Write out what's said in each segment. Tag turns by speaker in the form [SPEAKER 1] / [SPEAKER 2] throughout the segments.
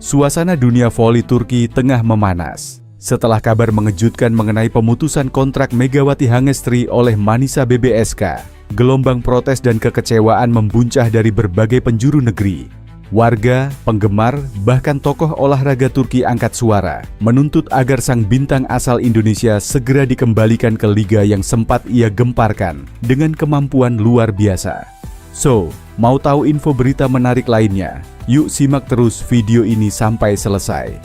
[SPEAKER 1] Suasana dunia voli Turki tengah memanas setelah kabar mengejutkan mengenai pemutusan kontrak Megawati Hangestri oleh Manisa BBSK. Gelombang protes dan kekecewaan membuncah dari berbagai penjuru negeri. Warga, penggemar, bahkan tokoh olahraga Turki angkat suara menuntut agar sang bintang asal Indonesia segera dikembalikan ke liga yang sempat ia gemparkan dengan kemampuan luar biasa. So, mau tahu info berita menarik lainnya? Yuk simak terus video ini sampai selesai.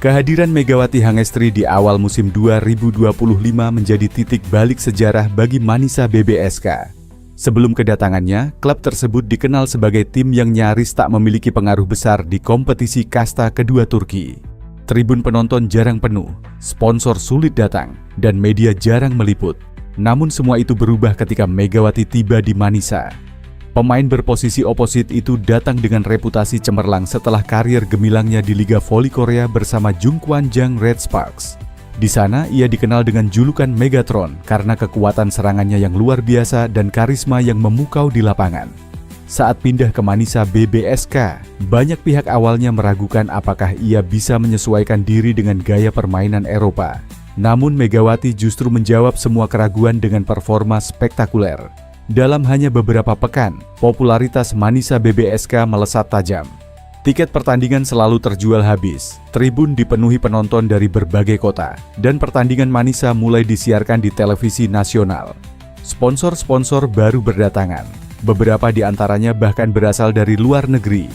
[SPEAKER 1] Kehadiran Megawati Hangestri di awal musim 2025 menjadi titik balik sejarah bagi Manisa BBSK. Sebelum kedatangannya, klub tersebut dikenal sebagai tim yang nyaris tak memiliki pengaruh besar di kompetisi kasta kedua Turki. Tribun penonton jarang penuh, sponsor sulit datang, dan media jarang meliput. Namun semua itu berubah ketika Megawati tiba di Manisa. Pemain berposisi oposit itu datang dengan reputasi cemerlang setelah karier gemilangnya di Liga Voli Korea bersama Jungkwanjang Red Sparks. Di sana ia dikenal dengan julukan Megatron karena kekuatan serangannya yang luar biasa dan karisma yang memukau di lapangan. Saat pindah ke Manisa BBSK, banyak pihak awalnya meragukan apakah ia bisa menyesuaikan diri dengan gaya permainan Eropa. Namun Megawati justru menjawab semua keraguan dengan performa spektakuler. Dalam hanya beberapa pekan, popularitas Manisa BBSK melesat tajam. Tiket pertandingan selalu terjual habis, tribun dipenuhi penonton dari berbagai kota, dan pertandingan Manisa mulai disiarkan di televisi nasional. Sponsor-sponsor baru berdatangan. Beberapa di antaranya bahkan berasal dari luar negeri.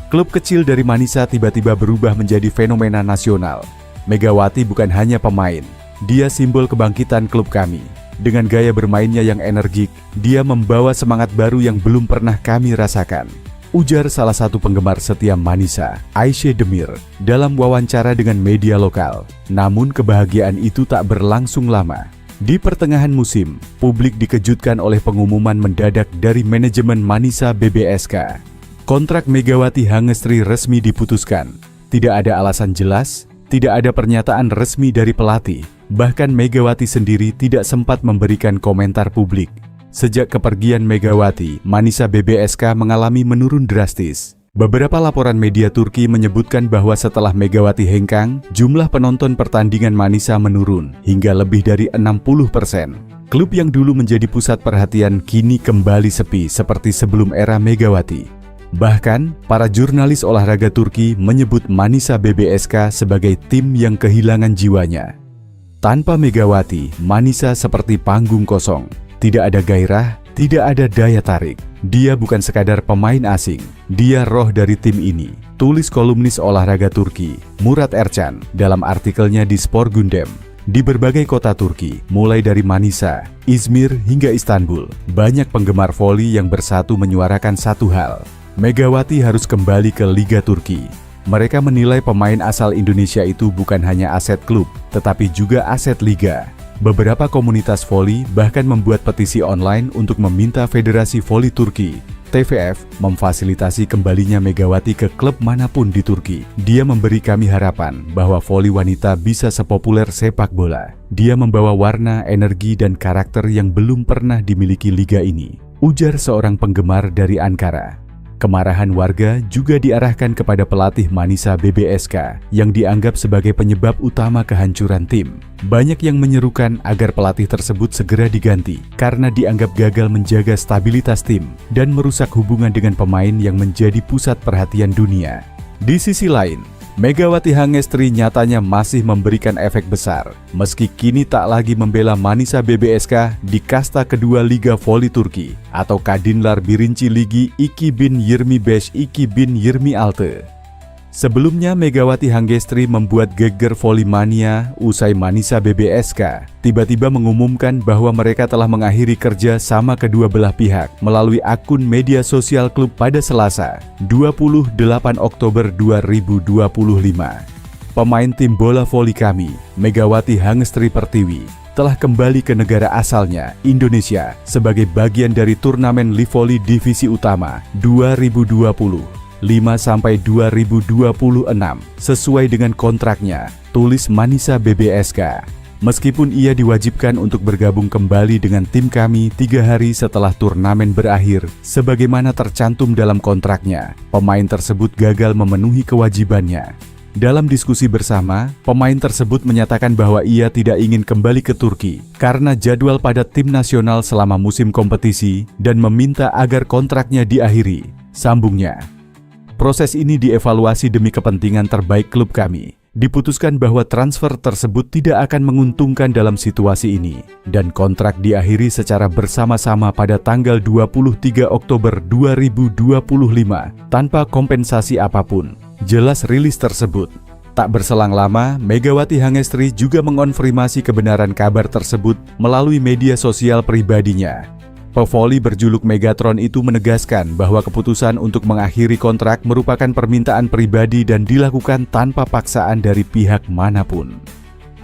[SPEAKER 1] Klub kecil dari Manisa tiba-tiba berubah menjadi fenomena nasional. Megawati bukan hanya pemain, dia simbol kebangkitan klub kami. Dengan gaya bermainnya yang energik, dia membawa semangat baru yang belum pernah kami rasakan. Ujar salah satu penggemar setia Manisa, Aisyah Demir, dalam wawancara dengan media lokal. Namun kebahagiaan itu tak berlangsung lama. Di pertengahan musim, publik dikejutkan oleh pengumuman mendadak dari manajemen Manisa BBSK. Kontrak Megawati Hangestri resmi diputuskan. Tidak ada alasan jelas, tidak ada pernyataan resmi dari pelatih. Bahkan Megawati sendiri tidak sempat memberikan komentar publik. Sejak kepergian Megawati, Manisa BBSK mengalami menurun drastis. Beberapa laporan media Turki menyebutkan bahwa setelah Megawati hengkang, jumlah penonton pertandingan Manisa menurun hingga lebih dari 60%. Klub yang dulu menjadi pusat perhatian kini kembali sepi seperti sebelum era Megawati. Bahkan, para jurnalis olahraga Turki menyebut Manisa BBSK sebagai tim yang kehilangan jiwanya. Tanpa Megawati, Manisa seperti panggung kosong. Tidak ada gairah, tidak ada daya tarik. Dia bukan sekadar pemain asing, dia roh dari tim ini. Tulis kolumnis olahraga Turki, Murat Ercan, dalam artikelnya di Spor Gündem. Di berbagai kota Turki, mulai dari Manisa, Izmir hingga Istanbul, banyak penggemar voli yang bersatu menyuarakan satu hal. Megawati harus kembali ke Liga Turki. Mereka menilai pemain asal Indonesia itu bukan hanya aset klub, tetapi juga aset liga. Beberapa komunitas voli bahkan membuat petisi online untuk meminta Federasi Voli Turki, TVF, memfasilitasi kembalinya Megawati ke klub manapun di Turki. Dia memberi kami harapan bahwa voli wanita bisa sepopuler sepak bola. Dia membawa warna, energi, dan karakter yang belum pernah dimiliki liga ini, ujar seorang penggemar dari Ankara. Kemarahan warga juga diarahkan kepada pelatih Manisa BBSK yang dianggap sebagai penyebab utama kehancuran tim. Banyak yang menyerukan agar pelatih tersebut segera diganti karena dianggap gagal menjaga stabilitas tim dan merusak hubungan dengan pemain yang menjadi pusat perhatian dunia. Di sisi lain, Megawati Hangestri nyatanya masih memberikan efek besar, meski kini tak lagi membela Manisa BBSK di kasta kedua Liga Voli Turki atau Kadınlar Birinci Ligi 2025 2026. Sebelumnya Megawati Hangestri membuat geger voli mania usai Manisa BBSK tiba-tiba mengumumkan bahwa mereka telah mengakhiri kerja sama kedua belah pihak melalui akun media sosial klub pada Selasa, 28 Oktober 2025. pemain tim bola voli kami, Megawati Hangestri Pertiwi, telah kembali ke negara asalnya, Indonesia, sebagai bagian dari turnamen Livoli Divisi Utama 2020-5-2026 sesuai dengan kontraknya, tulis Manisa BBSK. Meskipun ia diwajibkan untuk bergabung kembali dengan tim kami 3 hari setelah turnamen berakhir, sebagaimana tercantum dalam kontraknya, pemain tersebut gagal memenuhi kewajibannya. Dalam diskusi bersama, pemain tersebut menyatakan bahwa ia tidak ingin kembali ke Turki karena jadwal padat tim nasional selama musim kompetisi dan meminta agar kontraknya diakhiri, sambungnya. Proses ini dievaluasi demi kepentingan terbaik klub kami. Diputuskan bahwa transfer tersebut tidak akan menguntungkan dalam situasi ini, dan kontrak diakhiri secara bersama-sama pada tanggal 23 Oktober 2025 tanpa kompensasi apapun. Jelas rilis tersebut. Tak berselang lama, Megawati Hangestri juga mengonfirmasi kebenaran kabar tersebut melalui media sosial pribadinya. Pevoli berjuluk Megatron itu menegaskan bahwa keputusan untuk mengakhiri kontrak merupakan permintaan pribadi dan dilakukan tanpa paksaan dari pihak manapun.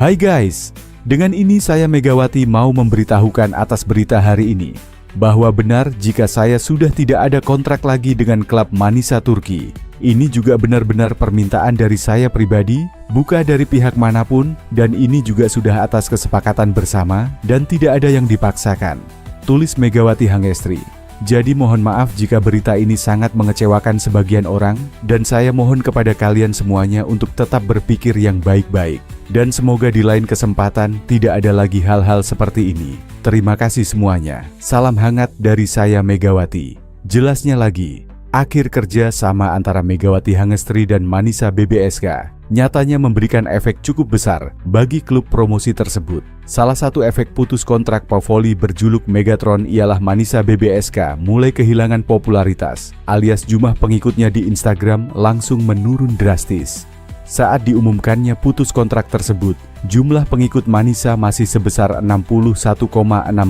[SPEAKER 1] Hai guys, dengan ini saya Megawati mau memberitahukan atas berita hari ini, bahwa benar jika saya sudah tidak ada kontrak lagi dengan klub Manisa Turki. Ini juga benar-benar permintaan dari saya pribadi, bukan dari pihak manapun, dan ini juga sudah atas kesepakatan bersama dan tidak ada yang dipaksakan. Tulis Megawati Hangestri. Jadi mohon maaf jika berita ini sangat mengecewakan sebagian orang, dan saya mohon kepada kalian semuanya untuk tetap berpikir yang baik-baik. Dan semoga di lain kesempatan tidak ada lagi hal-hal seperti ini. Terima kasih semuanya. Salam hangat dari saya Megawati. Jelasnya lagi, akhir kerja sama antara Megawati Hangestri dan Manisa BBSK nyatanya memberikan efek cukup besar bagi klub promosi tersebut. Salah satu efek putus kontrak Pevoli berjuluk Megatron ialah Manisa BBSK mulai kehilangan popularitas, alias jumlah pengikutnya di Instagram langsung menurun drastis. Saat diumumkannya putus kontrak tersebut, jumlah pengikut Manisa masih sebesar 61,6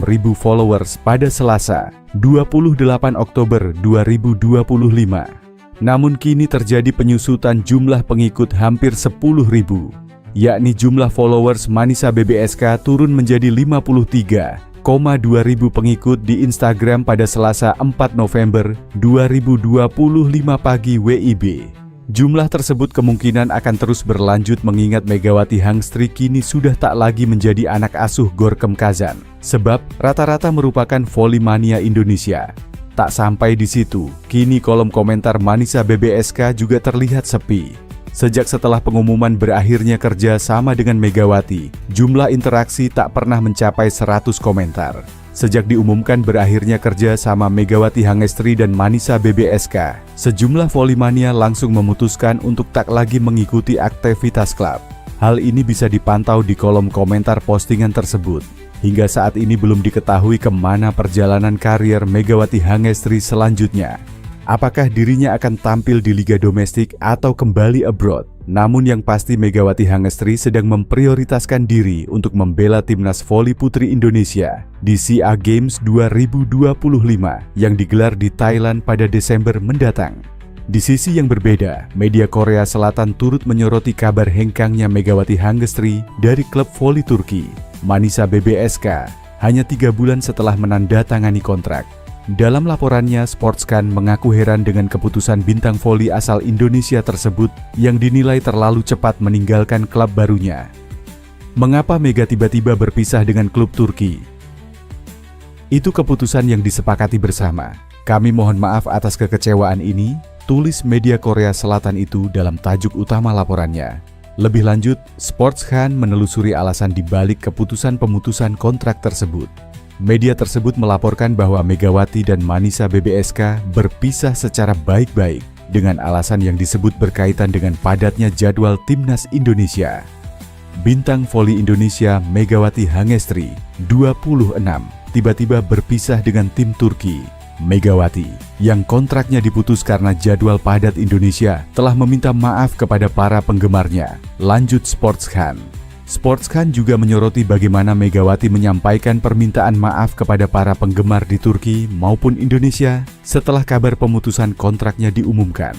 [SPEAKER 1] ribu followers pada Selasa, 28 Oktober 2025. Namun kini terjadi penyusutan jumlah pengikut hampir 10.000, yakni jumlah followers Manisa BBSK turun menjadi 53,2 ribu pengikut di Instagram pada Selasa 4 November 2025 pagi WIB. Jumlah tersebut kemungkinan akan terus berlanjut mengingat Megawati Hangestri kini sudah tak lagi menjadi anak asuh Gorkem Kazan, sebab rata-rata merupakan voli mania Indonesia. Tak sampai di situ, kini kolom komentar Manisa BBSK juga terlihat sepi. Sejak setelah pengumuman berakhirnya kerja sama dengan Megawati, jumlah interaksi tak pernah mencapai 100 komentar. Sejak diumumkan berakhirnya kerja sama Megawati Hangestri dan Manisa BBSK, sejumlah volimania langsung memutuskan untuk tak lagi mengikuti aktivitas klub. Hal ini bisa dipantau di kolom komentar postingan tersebut. Hingga saat ini belum diketahui kemana perjalanan karier Megawati Hangestri selanjutnya. Apakah dirinya akan tampil di liga domestik atau kembali abroad? Namun yang pasti Megawati Hangestri sedang memprioritaskan diri untuk membela timnas voli putri Indonesia di SEA Games 2025 yang digelar di Thailand pada Desember mendatang. Di sisi yang berbeda, media Korea Selatan turut menyoroti kabar hengkangnya Megawati Hangestri dari klub voli Turki, Manisa BBSK, hanya 3 bulan setelah menandatangani kontrak. Dalam laporannya, Sportskan mengaku heran dengan keputusan bintang voli asal Indonesia tersebut yang dinilai terlalu cepat meninggalkan klub barunya. Mengapa Mega tiba-tiba berpisah dengan klub Turki? Itu keputusan yang disepakati bersama. Kami mohon maaf atas kekecewaan ini, tulis media Korea Selatan itu dalam tajuk utama laporannya. Lebih lanjut, Sportskan menelusuri alasan dibalik keputusan pemutusan kontrak tersebut. Media tersebut melaporkan bahwa Megawati dan Manisa BBSK berpisah secara baik-baik dengan alasan yang disebut berkaitan dengan padatnya jadwal timnas Indonesia. Bintang voli Indonesia Megawati Hangestri, 26, tiba-tiba berpisah dengan tim Turki. Megawati, yang kontraknya diputus karena jadwal padat Indonesia, telah meminta maaf kepada para penggemarnya. Lanjut Sportskan. Sportskan juga menyoroti bagaimana Megawati menyampaikan permintaan maaf kepada para penggemar di Turki maupun Indonesia setelah kabar pemutusan kontraknya diumumkan.